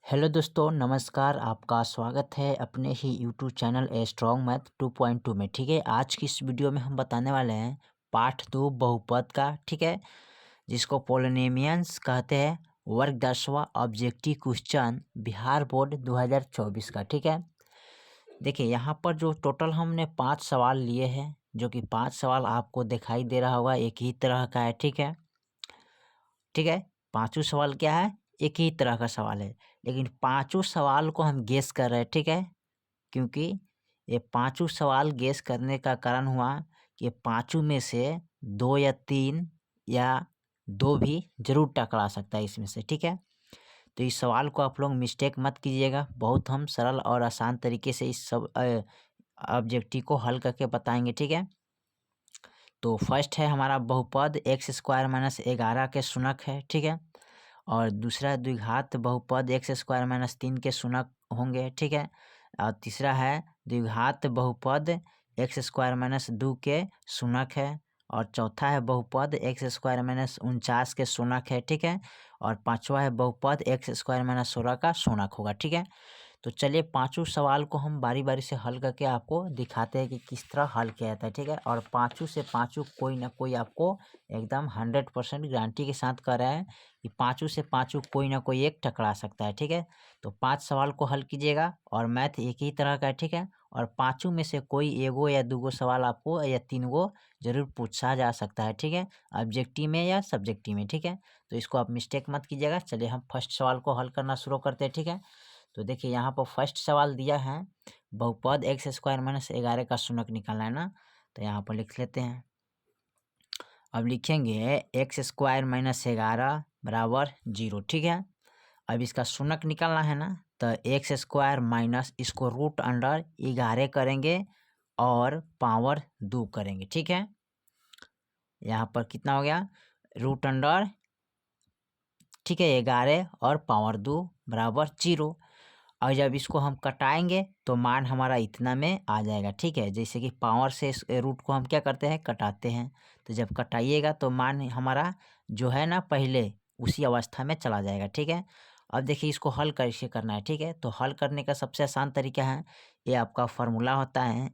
Hello दोस्तों, नमस्कार। आपका स्वागत है अपने ही YouTube channel A strong math 2.2 में। ठीक है, आज की इस वीडियो में हम बताने वाले हैं पार्ट 2 बहुपद का। ठीक है, जिसको पॉलिनोमियल्स कहते हैं। वर्ग 10वां ऑब्जेक्टिव क्वेश्चन बिहार बोर्ड 2024 का। ठीक है, देखिए यहाँ पर जो टोटल हमने 5 सवाल लिए हैं, जो कि 5 सवाल आपको दिखाई दे रहा होगा एक ही तरह का है। ठीक है, ठीक है, पांचों सवाल क्या है, एक ही तरह का सवाल है, लेकिन पांचों सवाल को हम गेस कर रहे हैं। ठीक है, क्योंकि ये पांचों सवाल गेस करने का कारण हुआ कि पांचों में से 2 या 3 या 2 भी जरूर टकरा सकता है इसमें से। ठीक है, तो इस सवाल को आप लोग मिस्टेक मत कीजिएगा। बहुत हम सरल और आसान तरीके से इस सब ऑब्जेक्टिव को हल करके बताएंगे। ठीक है, तो फर्स्ट है हमारा बहुपद एक्स स्क्वायर माइनस 11 के शूनक है। ठीक है, और दूसरा द्विघात बहुपद एक्स स्क्वायर माइनस 3 के शूनक होंगे। ठीक है, और तीसरा है द्विघात बहुपद एक्स स्क्वायर माइनस 2 के शूनक है। और चौथा है बहुपद एक्स स्क्वायर माइनस 49 के शूनक है। ठीक है, और पांचवा है बहुपद एक्स स्क्वायर माइनस 16 का शूनक होगा। ठीक है, तो चलिए पांचों सवाल को हम बारी बारी से हल करके आपको दिखाते हैं कि किस तरह हल किया जाता है। ठीक है, और पांचों से पांचों कोई ना कोई आपको एकदम 100% गारंटी के साथ कह रहा है कि पांचों से पांचों कोई ना कोई एक टकरा सकता है। ठीक है, तो 5 सवाल को हल कीजिएगा और मैथ एक ही तरह का है। ठीक है, और पांचों में से कोई एगो या दूगो सवाल आपको या 3 गो जरूर पूछा जा सकता है। ठीक है, ऑब्जेक्टिव में या सब्जेक्टिव में। ठीक है, तो इसको आप मिस्टेक मत कीजिएगा। चलिए हम फर्स्ट सवाल को हल करना शुरू करते हैं। ठीक है, तो देखिए यहाँ पर फर्स्ट सवाल दिया है बहुपद एक्स स्क्वायर माइनस 11 का शूनक निकालना है ना, तो यहाँ पर लिख लेते हैं। अब लिखेंगे एक्स स्क्वायर माइनस 11 बराबर 0। ठीक है, अब इसका शूनक निकालना है ना, तो एक्स स्क्वायर माइनस इसको रूट अंडर 11 करेंगे और पावर 2 करेंगे। ठीक है, यहाँ पर कितना हो गया, रूट अंडर, ठीक है, 11 और पावर 2 बराबर 0। और जब इसको हम कटाएंगे तो मान हमारा इतना में आ जाएगा। ठीक है, जैसे कि पावर से इस रूट को हम क्या करते हैं, कटाते हैं, तो जब कटाइएगा तो मान हमारा जो है ना पहले उसी अवस्था में चला जाएगा। ठीक है, अब देखिए इसको हल कैसे करना है। ठीक है, तो हल करने का सबसे आसान तरीका है, ये आपका फार्मूला होता है।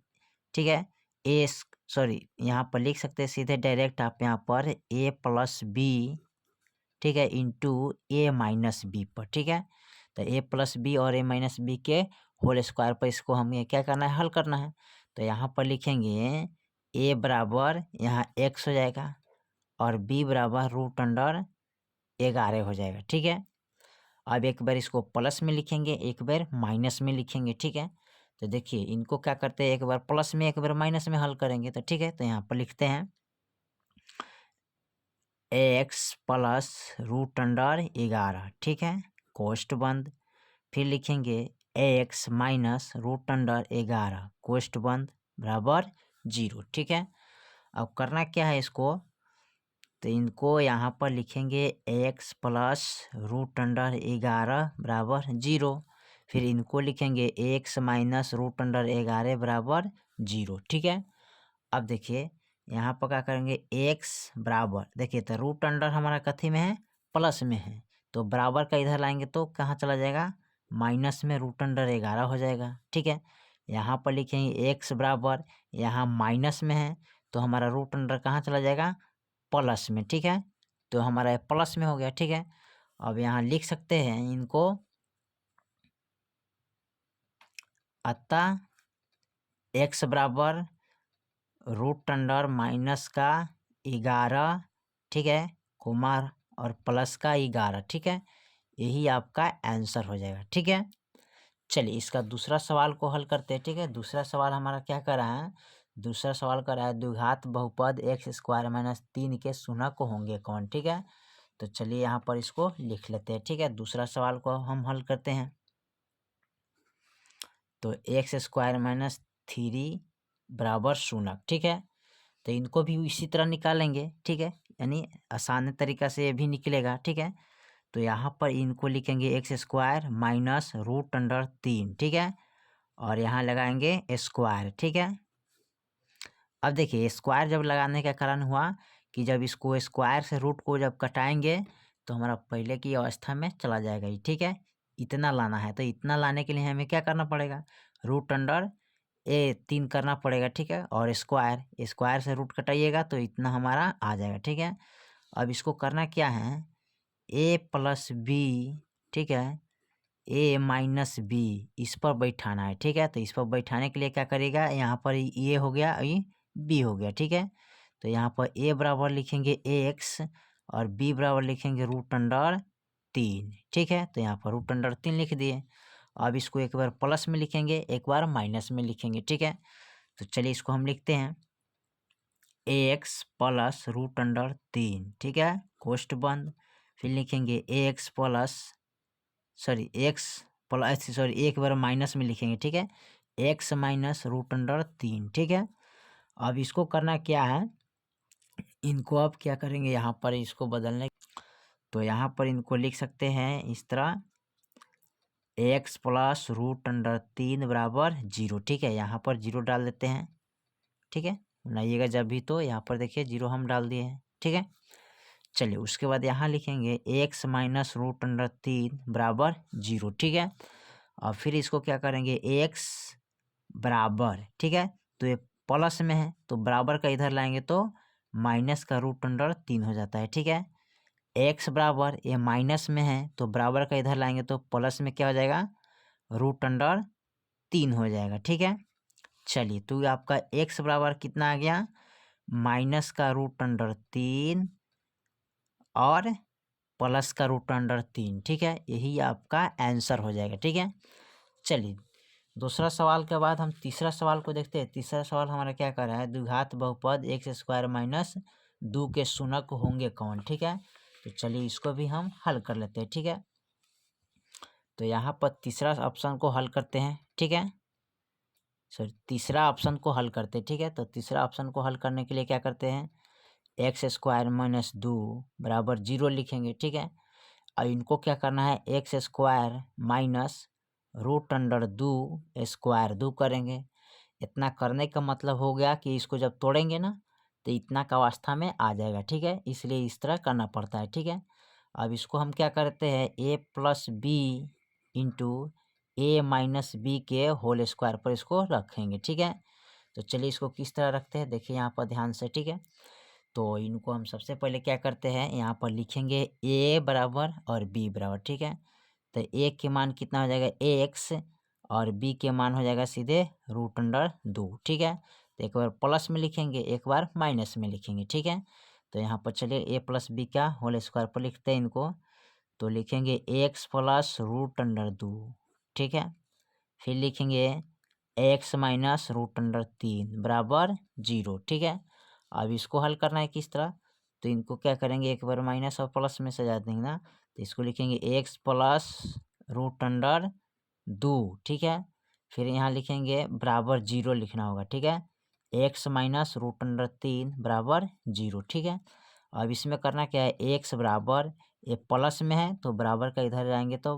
ठीक है, ए सॉरी यहाँ पर लिख सकते हैं सीधे डायरेक्ट आप यहाँ पर ए प्लस बी, ठीक है, इंटू ए माइनस बी पर। ठीक है, तो ए प्लस बी और ए माइनस बी के होल स्क्वायर पर इसको हमें क्या करना है, हल करना है। तो यहाँ पर लिखेंगे ए बराबर यहाँ एक्स हो जाएगा और बी बराबर रूट अंडर 11 हो जाएगा। ठीक है, अब एक बार इसको प्लस में लिखेंगे, एक बार माइनस में लिखेंगे। ठीक है, तो देखिए इनको क्या करते हैं, एक बार प्लस में एक बार माइनस में हल करेंगे। तो ठीक है, तो यहाँ पर लिखते हैं एक्स प्लस रूट अंडर 11। ठीक है, कोष्ट बंद, फिर लिखेंगे एक्स माइनस रूट अंडर 11 कोष्ट बंद बराबर 0। ठीक है, अब करना क्या है इसको, तो इनको यहाँ पर लिखेंगे एक्स प्लस रूट अंडर 11 बराबर 0, फिर इनको लिखेंगे एक्स माइनस रूट अंडर 11 बराबर 0। ठीक है, अब देखिए यहाँ पर क्या करेंगे, एक्स बराबर, देखिए तो रूट अंडर हमारा कथी में है, प्लस में है, तो बराबर का इधर लाएंगे तो कहाँ चला जाएगा, माइनस में रूट अंडर 11 हो जाएगा। ठीक है, यहाँ पर लिखेंगे एक्स बराबर, यहाँ माइनस में है तो हमारा रूट अंडर कहाँ चला जाएगा, प्लस में। ठीक है, तो हमारा प्लस में हो गया। ठीक है, अब यहाँ लिख सकते हैं इनको, अतः एक्स बराबर रूट अंडर माइनस का 11, ठीक है, कुमार और प्लस का 11। ठीक है, यही आपका आंसर हो जाएगा। ठीक है, चलिए इसका दूसरा सवाल को हल करते हैं। ठीक है, दूसरा सवाल हमारा क्या कर रहा है, दूसरा सवाल कर रहा है द्विघात बहुपद एक्स स्क्वायर माइनस 3 के शूनक होंगे कौन। ठीक है, तो चलिए यहाँ पर इसको लिख लेते हैं। ठीक है, दूसरा सवाल को हम हल करते हैं, तो एक्स स्क्वायर माइनस 3 बराबर शूनक। ठीक है, तो इनको भी इसी तरह निकालेंगे। ठीक है, यानी आसान तरीका से ये भी निकलेगा। ठीक है, तो यहाँ पर इनको लिखेंगे x square minus root under 3। ठीक है, और यहाँ लगाएंगे स्क्वायर। ठीक है, अब देखिए स्क्वायर जब लगाने का कारण हुआ कि जब इसको स्क्वायर से रूट को जब कटाएंगे तो हमारा पहले की अवस्था में चला जाएगा ये। ठीक है, इतना लाना है, तो इतना लाने के लिए हमें क्या करना पड़ेगा, रूट अंडर ए 3 करना पड़ेगा, ठीक है। और स्क्वायर, स्क्वायर से रूट कटाइएगा तो इतना हमारा आ जाएगा, ठीक है। अब इसको करना क्या है, ए प्लस बी, ठीक है, ए माइनस बी, इस पर बैठाना है, ठीक है। तो इस पर बैठाने के लिए क्या करेगा, यहाँ पर ये हो गया, ये बी हो गया, ठीक है। तो यहाँ पर ए बराबर लिखेंगे एक्स और बी बराबर लिखेंगे रूट अंडर 3, ठीक है। तो यहाँ पर रूट अंडर 3 लिख दिए। अब इसको एक बार प्लस में लिखेंगे, एक बार माइनस में लिखेंगे, ठीक है। तो चलिए इसको हम लिखते हैं एक्स प्लस रूट अंडर 3, ठीक है, कोष्ठ बंद। फिर लिखेंगे एक्स प्लस एक बार माइनस में लिखेंगे, ठीक है, एक्स माइनस रूट अंडर 3, ठीक है। अब इसको करना क्या है, इनको अब क्या करेंगे, यहाँ पर इसको बदलने, तो यहाँ पर इनको लिख सकते हैं इस तरह, एक्स प्लस रूट अंडर 3 बराबर 0, ठीक है। यहाँ पर 0 डाल देते हैं, ठीक है, बनाइएगा जब भी, तो यहाँ पर देखिए 0 हम डाल दिए हैं, ठीक है। चलिए उसके बाद यहाँ लिखेंगे एक्स माइनस रूट अंडर 3 बराबर 0, ठीक है। और फिर इसको क्या करेंगे, एक्स बराबर, ठीक है, तो ये प्लस में है तो बराबर का इधर लाएंगे तो माइनस का रूट अंडर 3 हो जाता है, ठीक है। एक्स बराबर, ये माइनस में है तो बराबर का इधर लाएंगे तो प्लस में क्या हो जाएगा, रूट अंडर 3 हो जाएगा, ठीक है। चलिए तो आपका एक्स बराबर कितना आ गया, माइनस का रूट अंडर 3 और प्लस का रूट अंडर 3, ठीक है, यही आपका आंसर हो जाएगा, ठीक है। चलिए दूसरा सवाल के बाद हम तीसरा सवाल को देखते हैं। तीसरा सवाल हमारा क्या कर रहा है, द्विघात बहुपद एक्स स्क्वायर माइनस 2 के शूनक होंगे कौन, ठीक है। तो चलिए इसको भी हम हल कर लेते हैं, ठीक है। तो यहाँ पर तीसरा ऑप्शन को हल करते हैं, ठीक है, सॉरी तीसरा ऑप्शन को हल करते हैं, ठीक है। तो तीसरा ऑप्शन को हल करने के लिए क्या करते हैं, एक्स स्क्वायर माइनस 2 बराबर 0 लिखेंगे, ठीक है। और इनको क्या करना है, x square minus root under 2 square 2 करेंगे। इतना करने का मतलब हो गया कि इसको जब तोड़ेंगे ना तो इतना का अवस्था में आ जाएगा, ठीक है, इसलिए इस तरह करना पड़ता है, ठीक है। अब इसको हम क्या करते हैं, ए प्लस बी इंटू ए माइनस बी के होल स्क्वायर पर इसको रखेंगे, ठीक है। तो चलिए इसको किस तरह रखते हैं, देखिए यहाँ पर ध्यान से, ठीक है। तो इनको हम सबसे पहले क्या करते हैं, यहाँ पर लिखेंगे ए बराबर और बी बराबर, ठीक है। तो ए के मान कितना हो जाएगा एक्स और बी के मान हो जाएगा सीधे रूट अंडर 2, ठीक है। तो एक बार प्लस में लिखेंगे, एक बार माइनस में लिखेंगे, ठीक है। तो यहाँ पर चलिए ए प्लस बी का होल स्क्वायर पर लिखते हैं इनको, तो लिखेंगे एक्स प्लस रूट अंडर 2, ठीक है। फिर लिखेंगे एक्स माइनस रूट अंडर 3 बराबर 0, ठीक है। अब इसको हल करना है किस तरह, तो इनको क्या करेंगे, एक बार माइनस और प्लस में सजा देंगे ना, तो इसको लिखेंगे एक्स प्लस रूट अंडर 2, ठीक है। फिर यहाँ लिखेंगे बराबर 0 लिखना होगा, ठीक है, एक्स माइनस रूट अंडर 3 बराबर 0, ठीक है। अब इसमें करना क्या है, एक्स बराबर, ये प्लस में है तो बराबर का इधर जाएंगे तो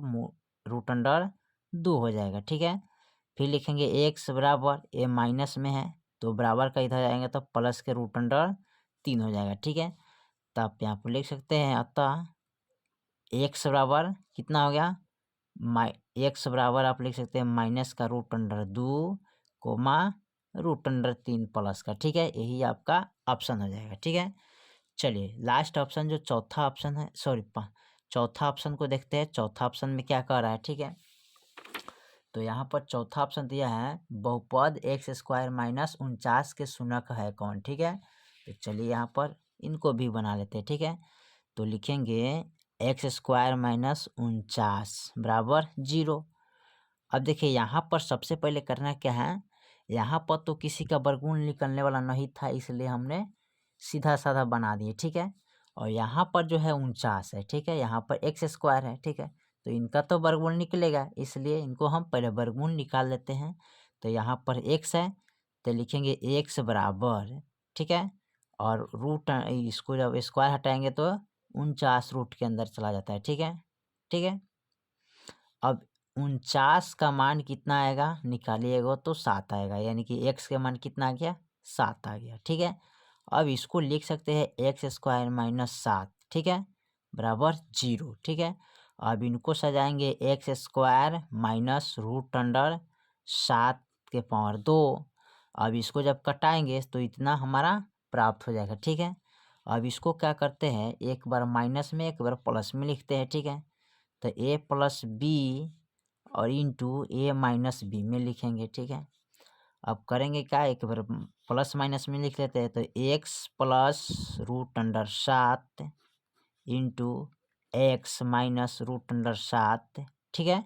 रूट अंडर 2 हो जाएगा, ठीक है। फिर लिखेंगे एक्स बराबर, ये माइनस में है तो बराबर का इधर जाएंगे तो प्लस के रूट अंडर 3 हो जाएगा, ठीक है। तो आप यहाँ पर लिख सकते हैं, अतः एक्स बराबर कितना हो गया, एक्स बराबर आप लिख सकते हैं माइनस का root under 2 comma root under 3 plus का, ठीक है, यही आपका ऑप्शन हो जाएगा, ठीक है। चलिए लास्ट ऑप्शन जो चौथा ऑप्शन है, सॉरी चौथा ऑप्शन को देखते हैं। चौथा ऑप्शन में क्या कह रहा है, ठीक है। तो यहाँ पर चौथा ऑप्शन दिया है बहुपद एक्स स्क्वायर माइनस 49 के शूनक है कौन, ठीक है। तो चलिए यहाँ पर इनको भी बना लेते हैं, ठीक है। तो लिखेंगे एक्स स्क्वायर माइनस 49 बराबर 0। अब देखिए यहाँ पर सबसे पहले करना क्या है, यहाँ पर तो किसी का वर्गमूल निकलने वाला नहीं था इसलिए हमने सीधा साधा बना दिए, ठीक है। और यहाँ पर जो है 49 है, ठीक है, यहाँ पर एक्स स्क्वायर है, ठीक है, तो इनका तो वर्गमूल निकलेगा इसलिए इनको हम पहले वर्गमूल निकाल लेते हैं। तो यहाँ पर एक्स है तो लिखेंगे एक्स बराबर, ठीक है, और रूट इसको जब स्क्वायर हटाएंगे तो 49 रूट के अंदर चला जाता है, ठीक है, ठीक है। अब 49 का मान कितना आएगा निकालिएगा तो 7 आएगा, यानी कि एक्स का मान कितना आ गया, 7 आ गया, ठीक है। अब इसको लिख सकते हैं एक्स स्क्वायर माइनस 7, ठीक है, बराबर 0, ठीक है। अब इनको सजाएंगे x square minus root under 7 के पावर 2। अब इसको जब कटाएंगे तो इतना हमारा प्राप्त हो जाएगा, ठीक है। अब इसको क्या करते हैं, एक बार माइनस में एक बार प्लस में लिखते हैं, ठीक है। तो ए प्लस बी और इंटू ए माइनस बी में लिखेंगे, ठीक है। अब करेंगे क्या, एक बार प्लस माइनस में लिख लेते हैं। तो x plus root under 7 into x minus root under 7, ठीक है।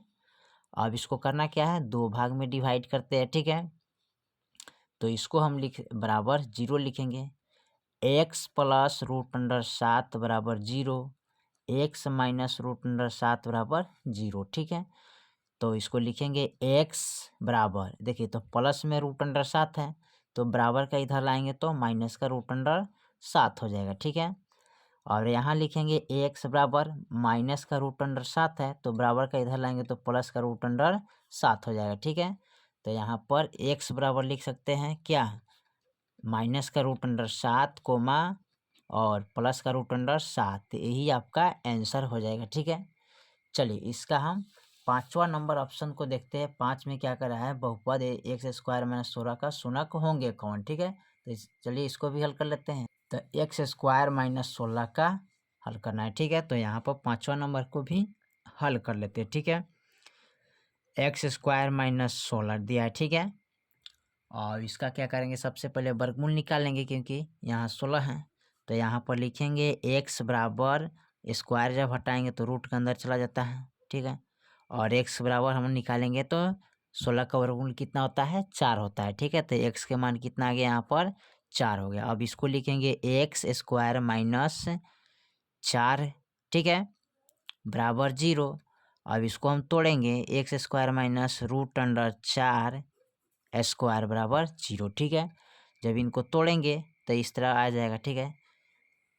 अब इसको करना क्या है, 2 भाग में डिवाइड करते हैं, ठीक है। तो इसको हम बराबर 0 लिखेंगे। एक्स प्लस रूट अंडर 7 बराबर 0, एक्स माइनस रूट अंडर 7 बराबर 0, ठीक है। तो इसको लिखेंगे एक्स बराबर, देखिए तो प्लस में रूट अंडर 7 है तो बराबर का इधर लाएंगे तो माइनस का रूट अंडर 7 हो जाएगा, ठीक है। और यहाँ लिखेंगे एक्स बराबर माइनस का रूट अंडर 7 है तो बराबर का इधर लाएंगे तो प्लस का रूट अंडर 7 हो जाएगा, ठीक है। तो यहाँ पर एक्स बराबर लिख सकते हैं क्या, माइनस का रूट अंडर 7 कोमा और प्लस का रूट अंडर 7, यही आपका आंसर हो जाएगा, ठीक है। चलिए इसका हम 5वां नंबर ऑप्शन को देखते हैं। 5 में क्या कर रहा है, बहुपद एक्स स्क्वायर माइनस 16 का शून्यक होंगे कौन, ठीक है। तो चलिए इसको भी हल कर लेते हैं। तो एक्स स्क्वायर माइनस 16 का हल करना है, ठीक है। तो यहाँ पर 5वां नंबर को भी हल कर लेते हैं, ठीक है। एक्स स्क्वायर माइनस 16 दिया है, ठीक है। और इसका क्या करेंगे, सबसे पहले वर्गमूल निकालेंगे क्योंकि यहाँ 16 है। तो यहाँ पर लिखेंगे एक्स बराबर स्क्वायर जब हटाएंगे तो रूट के अंदर चला जाता है, ठीक है। और एक्स बराबर हम निकालेंगे तो 16 का वर्गमूल कितना होता है, 4 होता है, ठीक है। तो एक्स के मान कितना आ गया, यहाँ पर 4 हो गया। अब इसको लिखेंगे एक्स स्क्वायर माइनस 4, ठीक है, बराबर 0। अब इसको हम तोड़ेंगे, x square minus root under 4 square बराबर 0, ठीक है। जब इनको तोड़ेंगे तो इस तरह आ जाएगा, ठीक है।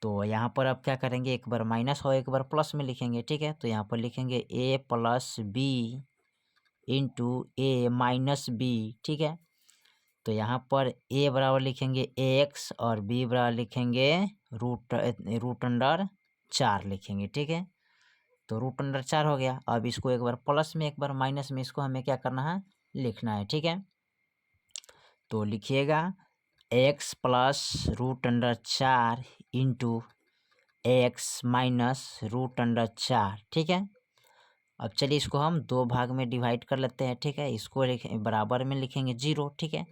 तो यहाँ पर अब क्या करेंगे, एक बार माइनस और एक बार प्लस में लिखेंगे, ठीक है। तो यहाँ पर लिखेंगे ए प्लस बी इंटू ए माइनस बी, ठीक है। तो यहाँ पर ए बराबर लिखेंगे एक्स और बी बराबर लिखेंगे रूट अंडर 4 लिखेंगे, ठीक है। तो रूट अंडर 4 हो गया। अब इसको एक बार प्लस में एक बार माइनस में इसको हमें क्या करना है, लिखना है, ठीक है। तो लिखिएगा x plus root under 4 into x minus root under 4, ठीक है। अब चलिए इसको हम 2 भाग में डिवाइड कर लेते हैं, ठीक है। इसको बराबर में लिखेंगे 0, ठीक है।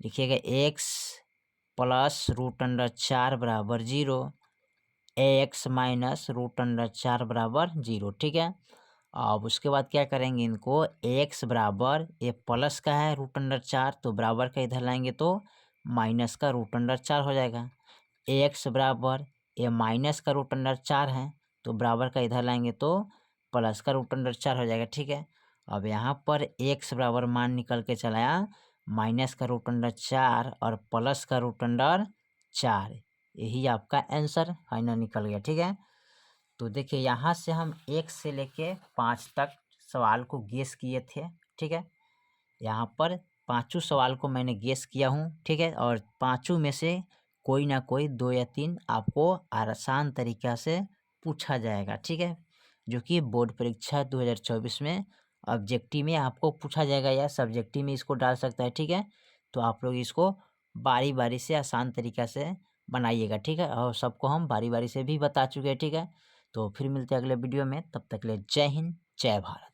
लिखिएगा एक्स प्लस रूट अंडर 4 बराबर 0, एक्स माइनस रूट अंडर 4 बराबर 0, ठीक है। अब उसके बाद क्या करेंगे, इनको एक्स बराबर ये प्लस का है रूट अंडर 4 तो बराबर का इधर लाएंगे तो माइनस का रूट अंडर 4 हो जाएगा। एक्स बराबर ये माइनस का रूट अंडर 4 है तो बराबर का इधर लाएंगे तो प्लस का रूट अंडर 4 हो जाएगा, ठीक है। अब यहाँ पर एक्स बराबर मान निकल के चलाया माइनस का रूट अंडर 4 और प्लस का रूट अंडर 4, यही आपका आंसर फाइनल निकल गया, ठीक है। तो देखिए यहाँ से हम 1 से लेके 5 तक सवाल को गेस किए थे, ठीक है। यहाँ पर 5 सवाल को मैंने गेस किया हूँ, ठीक है। और 5 में से कोई ना कोई 2 या 3 आपको आसान तरीक़ा से पूछा जाएगा, ठीक है। जो कि बोर्ड परीक्षा 2024 में ऑब्जेक्टिव में आपको पूछा जाएगा या सब्जेक्टिव में इसको डाल सकता है, ठीक है। तो आप लोग इसको बारी बारी से आसान तरीक़ा से बनाइएगा, ठीक है। और सबको हम बारी बारी से भी बता चुके हैं, ठीक है। तो फिर मिलते हैं अगले वीडियो में, तब तक के लिए जय हिंद जय भारत।